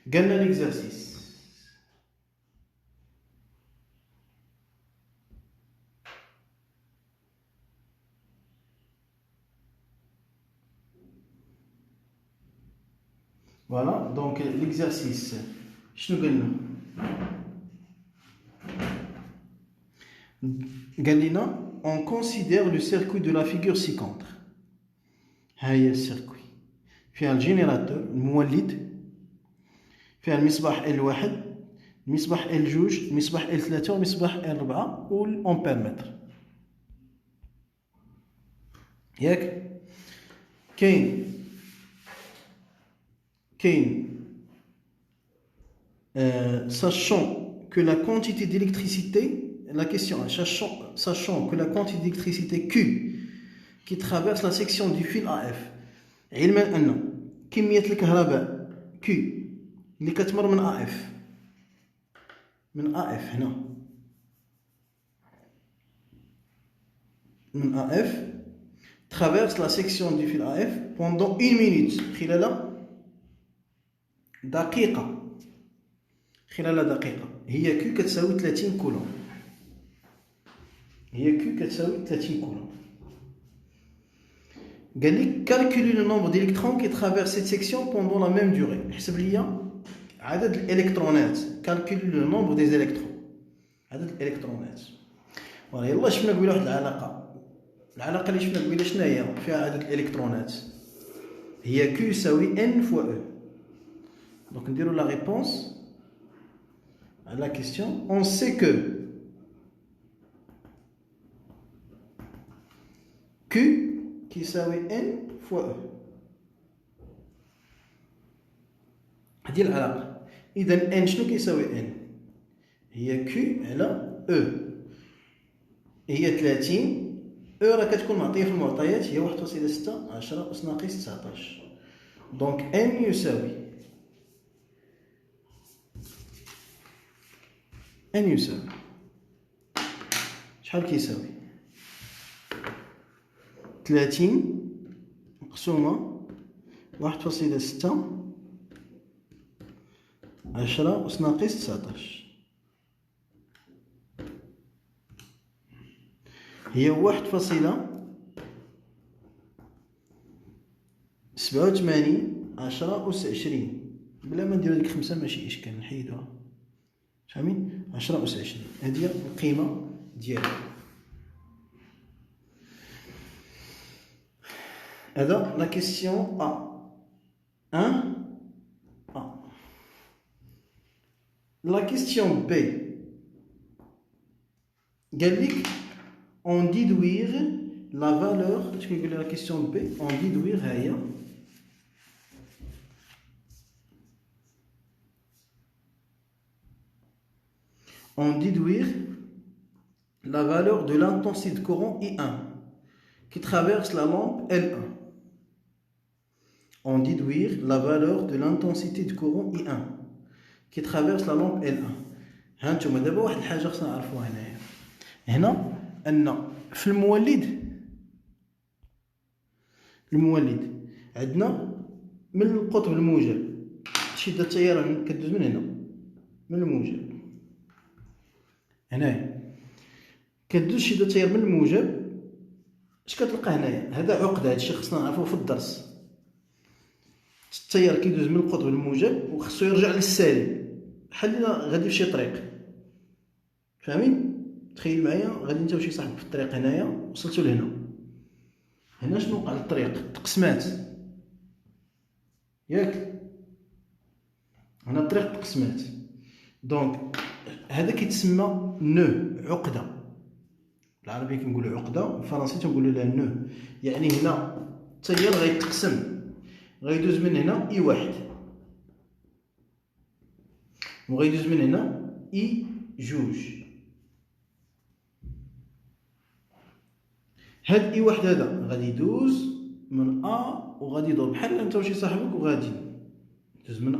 Gagne l'exercice. Voilà, donc l'exercice. Galina, on considère le circuit de la figure ci-contre. هاي السيركوي فيها الجينيراتور المولد فيها المصباح L1 المصباح L2 المصباح L3 والمصباح L4 والامبيرمتر ياك كاين sachant que la quantité d'électricité, la question, sachant que la quantité d'électricité Q qui traverse la section du fil AF, علما أن كمية الكهرباء Q اللي كتمر من AF هنا من AF traverse la section du fil AF pendant 1 minute خلال دقيقة هي Q كتساوي 30 كولوم قال لك calculer le nombre d'électrons qui traversent cette section pendant la même durée. حسب لي عدد الالكترونات. calculer le nombre des électrons. عدد الالكترونات. فوالا يلا شفنا قبيله واحد العلاقه اللي شفنا قبيله شنو هي فيها عدد الالكترونات هي Q يساوي N fois E. Donc نديرو la réponse à la question. On sait que Q qui يساوي N fois E. هذه العلاقة. إذا N شنو كيساوي N؟ هي Q على E. هي 30 E راه كتكون معطية في المعطيات هي 1.6 10 أس ناقص 19. دونك ان يساوي شحال كيساوي 30 مقسومة 1.6 10 أس ناقص 19 هي 1.87 10 أس 20 بلا ما نديرو ديك 5 ماشي إشكال نحيدوها فهمين 10 أس 20 هادي هي القيمة ديالها هذا لا كيسيون أ La question B. Gallic, on déduire la valeur. Est-ce que la question B, on déduire rien. On déduire la valeur de l'intensité de courant I1 qui traverse la lampe L1. On déduire la valeur de l'intensité de courant I1 qui traverse la lampe L1. هانتوما دابا واحد الحاجه خصنا نعرفوها هنا ان في المولد عندنا من القطب الموجب شده التيار كدوز من هنا من الموجب هنايا كدوز شده التيار من الموجب اش كتلقى هنايا هذا عقده هادشي خصنا نعرفوه في الدرس التيار كيدوز من القطب الموجب وخصو يرجع للسالب بحال الا غادي في شي طريق فاهمين تخيل معايا غادي انت وشي صاحب في الطريق هنايا وصلتوا لهنا هنا شنو وقع للطريق تقسمات ياك هنا الطريق تقسمات دونك هذا كيتسمى نو عقده بالعربيه كنقولوا عقده بالفرنسيه تنقولوا لها نو يعني هنا التيار غيتقسم غيدوز من هنا اي واحد وغيدوز من هنا اي جوج هاد اي واحد هذا غادي يدوز من وغادي يدور بحال انت وشي صاحبك وغادي يدوز من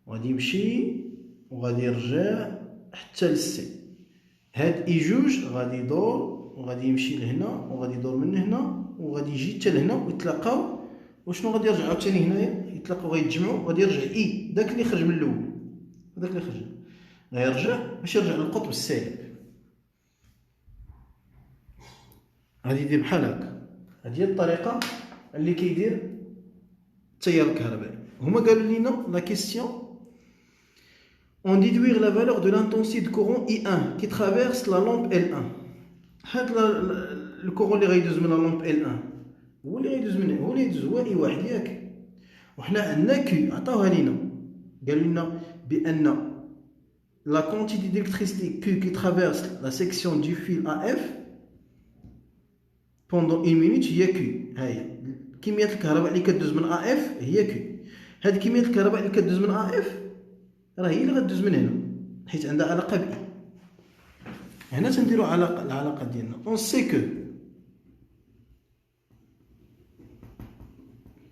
وغادي يمشي وغادي يرجع حتى للسي هاد اي جوج غادي يدور وغادي يمشي لهنا وغادي يدور من هنا وغادي يجي حتى لهنا ويتلاقاو وشنو غادي يرجعوا عاوتاني هنايا يتلاقاو غيتجمعوا وغادي يرجع اي داك اللي خرج من الاول هذاك اللي خرج غيرجع باش يرجع للقطب السالب غادي يدير بحال هكا هذه هي الطريقه اللي كيدير التيار الكهربائي هما قالوا لينا لا كيسيون on déduire la valeur de l'intensité de courant I1 qui traverse la lampe L1 هذا الكورون اللي غيدوز من لا لامب L1 هو اللي غيدوز من هو اللي يدوز هو اي واحد ياك وحنا عندنا كي عطاوها لينا قالوا لنا بان la quantité d'électricité Q qui traverse la section du fil AF pendant une minute هي Q هاهي كمية الكهرباء اللي كدوز من AF هي Q هاد كمية الكهرباء اللي كدوز من AF راه هي اللي غدوز من هنا حيت عندها علاقة ب هنا تنديرو العلاقة ديالنا on sait que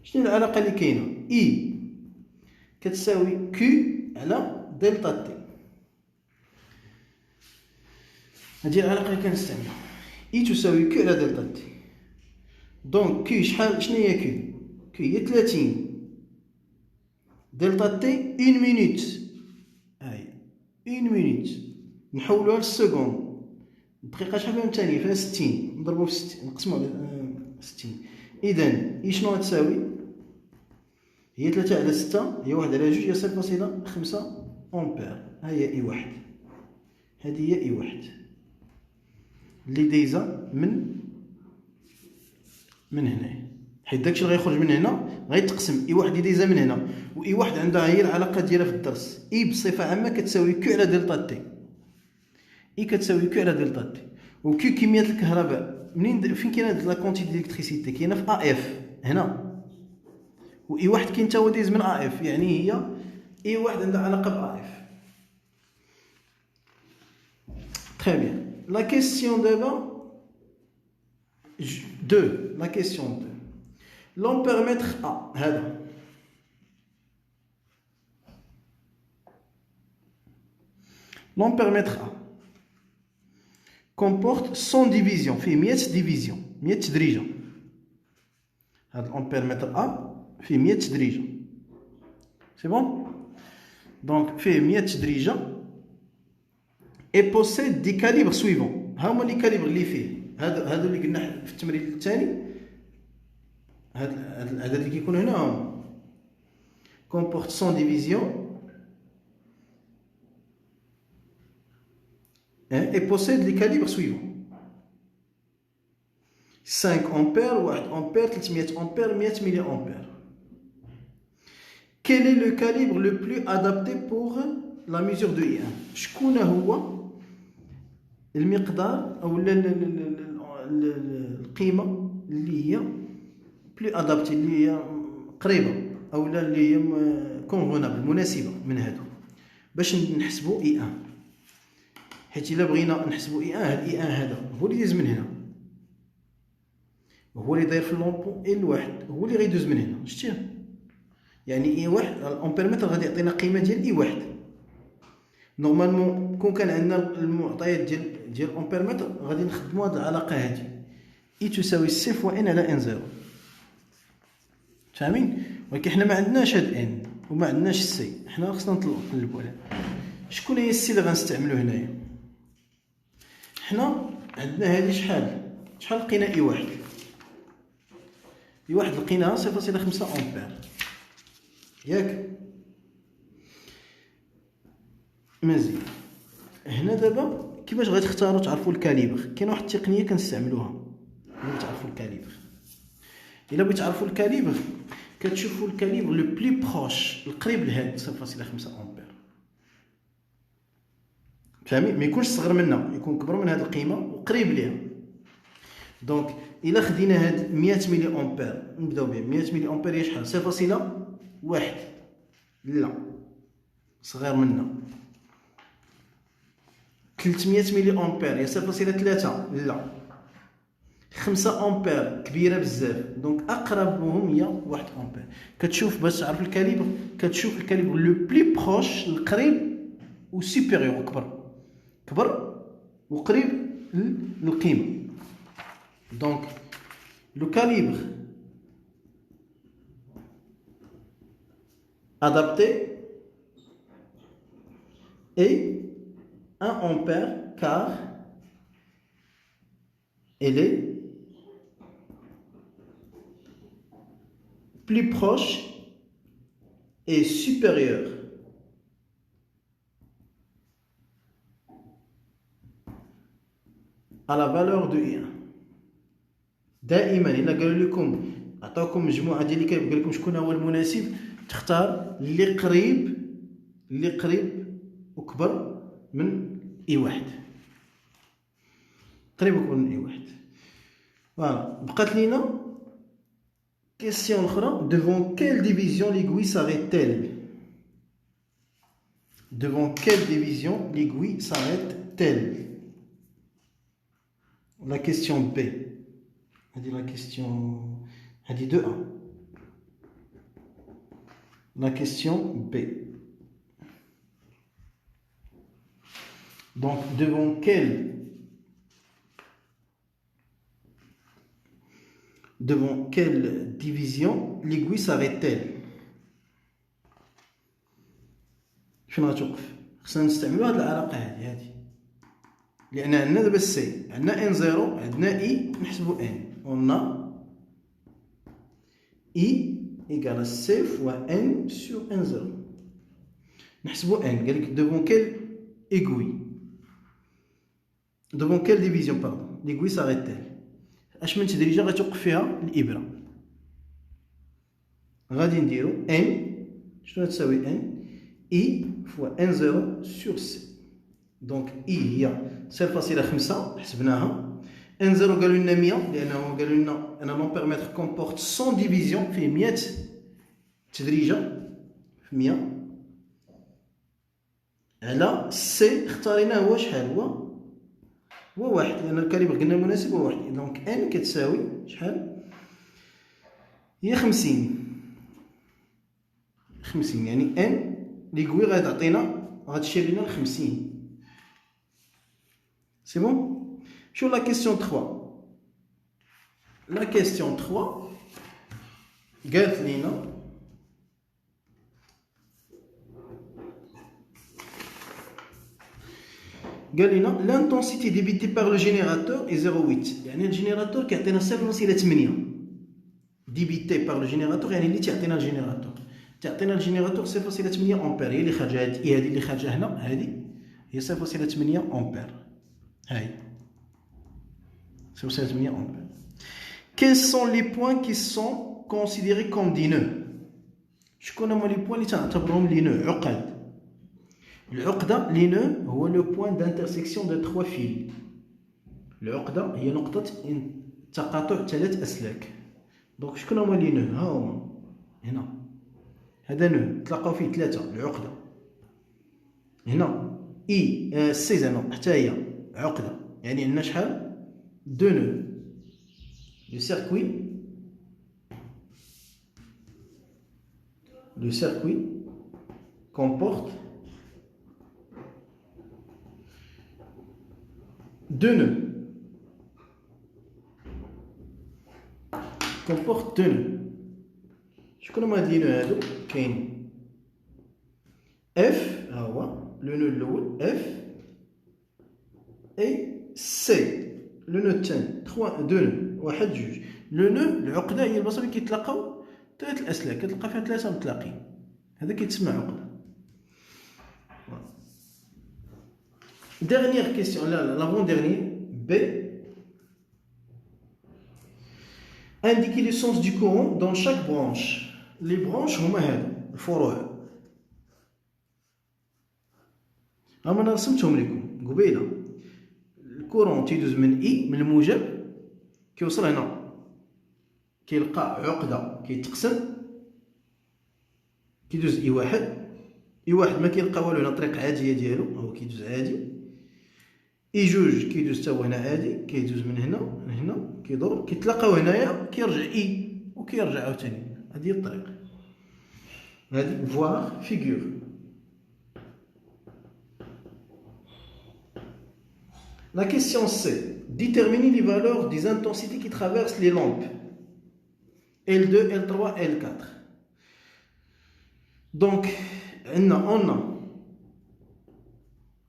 شنو العلاقة اللي كاينة E كتساوي Q على دلتا تي هذه العلاقة اللي كنستعملوها E تساوي Q على دلتا تي دونك Q شحال شنو هي Q هي 30 دلتا تي 1 مينوت هاهي 1 مينوت نحولوها للسكوند الدقيقة شحال فيها ثانية فيها 60 نضربو في 60 نقسمو على 60 إذا إي شنو غتساوي هي 3 على 6 هي 1 على 2 هي 0.5 أمبير ها هي إي واحد هذه هي إي واحد اللي دايزة من هنايا حيت داكشي اللي غيخرج من هنا غيتقسم اي واحد اللي دايزه من هنا واي واحد عندها هي العلاقه ديالها في الدرس اي بصفه عامه كتساوي كيو على دلتا تي اي كتساوي كيو على دلتا تي وكيو كميه الكهرباء منين فين كاينه هاد لا كونتيتي ديليكتريسيتي كاينه في اف هنا واي واحد كاين تا هو دايز من اف يعني هي اي واحد عندها علاقه باف تري بيان لا كيسيون دابا 2 la question 2 l'ampèremètre A هذا l'ampèremètre A comporte 100 divisions, فيه 100 divisions, 100 تدريجة. هذا l'ampèremètre A فيه 100 تدريجة. C'est bon? Donc فيه 100 تدريجة et possède des calibres suivants. ها هما لي كاليبر اللي فيه. هادو اللي قلنا في التمرين الثاني. هذا اللي كيكون هنا هما. Comporte 100 divisions et possède les calibres suivants. 5 ampères, 1 ampère, 300 ampères, 100 milliampères. Quel est le calibre le plus adapté pour la mesure de I1? شكون هو المقدار أو القيمة اللي هي plus adaptée اللي هي قريبة أو اللي هي convenable مناسبة من هادو باش نحسبوا I1. حيت إلا بغينا نحسبوا I1 هاد I1 هذا هو اللي يدوز من هنا هو اللي داير في اللومبو L1 هو اللي غيدوز من هنا شتيه يعني I1 الأمبيرمتر غادي يعطينا قيمة ديال I1. نورمالمون كون كان عندنا المعطيات ديال الأمبيرمتر غادي نخدموا هاد العلاقة هادي I تساوي C فوا N على N0. فاهمين؟ ولكن حنا ما عندناش هاد N وما عندناش سي. حنا خصنا نقلبوا عليها. شكون هي السي اللي غنستعملو هنايا؟ حنا عندنا هذه شحال لقينا اي واحد لقيناها 0.5 امبير ياك مزيان. هنا دابا كيفاش غتختاروا تعرفوا الكاليبر؟ كاينه واحد التقنيه كنستعملوها باش تعرفوا الكاليبر. الا بغيتوا تعرفوا الكاليبر كتشوفوا الكاليبر لو بلي بروش القريب لهاد 0.5 امبير. فاهمين؟ ما يكونش صغر منها يكون كبر من هاد القيمه وقريب ليها. دونك الا خدينا هاد 100 ملي امبير نبداو به 100 ملي امبير هي شحال 0.1 لا صغير منها. 300 ملي امبير هي 0.3 لا 5 امبير كبيره بزاف. دونك اقربهم هي 1 امبير. كتشوف باش تعرف الكاليبر كتشوف الكاليبر لو بلي بروش القريب و سوبيريور كبر وقريب للقيمه. دونك لو كاليبر adapté est 1 ampère car elle est plus proche et supérieure à la valeur de I1. دائما الا قالوا لكم عطاوكم مجموعه ديال الكلمات قال لكم شكون هو المناسب تختار اللي قريب وكبر من I1 قريب وكبر من I1. فوالا بقات لينا كيسيون اخرى. devant quelle division l'aiguille s'arrête-t-elle? devant quelle division l'aiguille s'arrête-t-elle? La question B. هذه la question هذه 2A. La question B. Donc devant quelle division l'aiguille s'arrête-t-elle? فين غتوقف؟ خصنا نستعملوا هذه العلاقه هذه لان عندنا دابا سي عندنا N0 عندنا I نحسبوا N on a I égale C fois N sur N0 نحسبوا N. قال لك devant quelle aiguille devant quelle division pardon l'aiguille s'arrête-t-elle. اش من تدريجه غتوقف فيها الابره؟ غادي نديرو N شنو تساوي N I fois N0 sur C. دونك I هي 0.5 حسبناها. N0 قالوا لنا 100 لانه قالوا لنا ان لومبيرمتر كومبورت 100 ديفيزيون فيه 100 تدريجه في 100 على سي اختاريناه هو شحال هو واحد لان الكاليبر قلنا مناسب هو واحد. دونك N كتساوي شحال هي 50 يعني N ليكوي غتعطينا غتشير لنا ل 50 C'est bon? Sur la question 3. La question 3, قالت لينا l'intensité débitée par le générateur est 0,8. يعني الجينيراتور كيعطينا 0.8 débité par le générateur، يعني اللي تعطينا الجينيراتور 0.8 امبير، هي اللي خارجه هذه اللي خارجه هنا، هذه هي 0.8 امبير، هاي 0.8 امبير. Quels sont les points qui sont considérés comme des nœuds؟ شكون هما لي بوين اللي تعتبرهم لي نو عقد؟ العقدة لي نو هو لو بوين دانترسيكسيون دو 3 فيل. العقدة هي نقطة تقاطع 3 أسلاك. دونك شكون هما لي نو؟ ها هما هنا، هذا نو تلاقاو فيه 3 العقدة. هنا اي سي زعما حتى هي عقدة، يعني عندنا شحال؟ 2 نو. Le circuit comporte 2 nœuds. شكون هما هاد لي نو هادو؟ كاين اف، ها هو لو نو الاول اف، اي سي لو نو الثاني 3 2 نو، 1 2. لو نو العقده هي البلاصه اللي كيتلاقاو 3 الاسلاك، كتلقى فيها 3 متلاقين، هذا كيتسمى عقده. Dernière question, l'avant-dernier, B. Indiquez le sens du courant dans chaque branche. Les branches هما هادو الفروع. هما انا رسمتهم لكم قبيله. الكورون تيدوز من اي، من الموجب كيوصل هنا، كيلقى عقده كيتقسم، كيدوز اي واحد. اي واحد ما كيلقى والو هنا، طريق عاديه ديالو، هو كيدوز عادي. اي جوج كيدوز حتى هو هنا عادي، كيدوز من هنا لهنا، كيدور، كيتلاقاو هنايا، كيرجع اي وكيرجع عاوتاني. هذه هي الطريق، هذه فوار فيغور. La question C. Déterminez les valeurs des intensités qui traversent les lampes L2, L3, L4. Donc,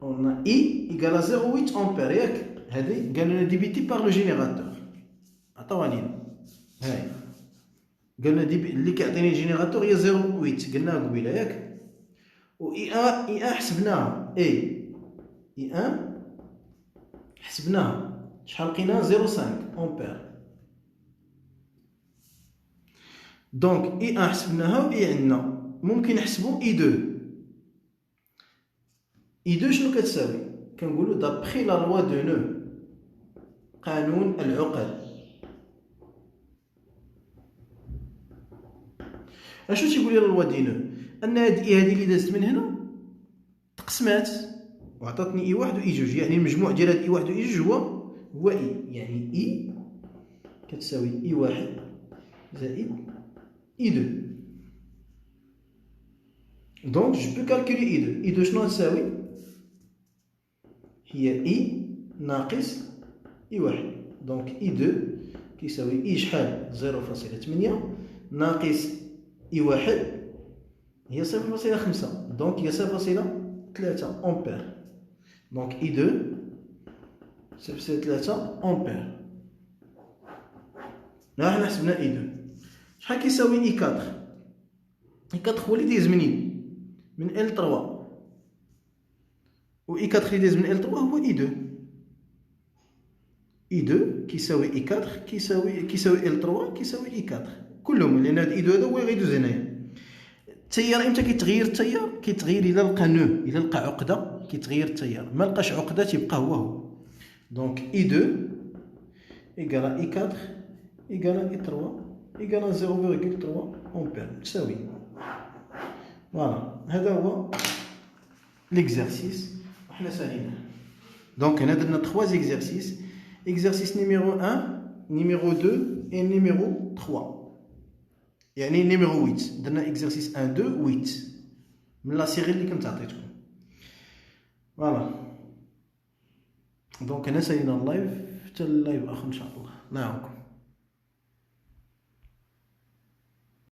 on a I égale à 0,8 ampères. هذه قال لنا ديبيتي بار لو جينيراتور. عطاوها لينا هاي، قال لنا اللي كيعطيني الجينيراتور هي 0,8 قلناها قبيله ياك. و اي ان حسبناها، اي ان حسبناها شحال لقيناها؟ 0,5 امبير. دونك اي ان حسبناها، و اي عندنا ممكن نحسبو اي 2. اي 2 شنو كتساوي؟ كنقولوا دابخي لا لوا دو نو، قانون العقد. اشنو تيقول لي لا لوا دي نو؟ ان هاد اي هادي اللي دازت من هنا تقسمات وعطاتني اي واحد و اي جوج، يعني المجموع ديال هاد اي واحد و اي جوج هو اي، يعني اي كتساوي اي واحد زائد اي 2. دونك جو بو كالكولي اي 2. اي 2 شنو غتساوي؟ هي اي ناقص اي واحد. دونك اي 2 كيساوي اي شحال؟ 0.8 ناقص اي واحد هي 0.5، دونك هي 0.3 امبير. دونك اي 2 0.3 امبير. ها حنا حسبنا اي 2. شحال كيساوي اي 4؟ اي 4 هو اللي دايز من ال 3، و اي 4 اللي دايز من ال 3 هو اي 2. اي 2 كيساوي اي 4 كيساوي ال 3 كيساوي اي 4 كلهم، لان هاد اي 2 هذا هو اللي غيدوز هنايا. التيار امتى كيتغير؟ التيار كيتغير الا لقى نو، الا لقى عقده كيتغير التيار، ما لقاش عقده تيبقى هو. دونك اي 2 ايكال اي 4 ايكال اي 3 ايكال 0.3 امبير تساوي. فوالا هذا هو ليكزارسيس وحنا ساليناه. دونك هنا درنا 3 زيكزارسيس. اكزارسيس نيميرو 1 نيميرو 2 et نيميرو 3، يعني نيميرو 8 درنا اكزارسيس 1 2 8 من لا سيري اللي كنت عطيتكم. فوالا دونك انا سالينا اللايف حتى اللايف اخر ان شاء الله. نعم.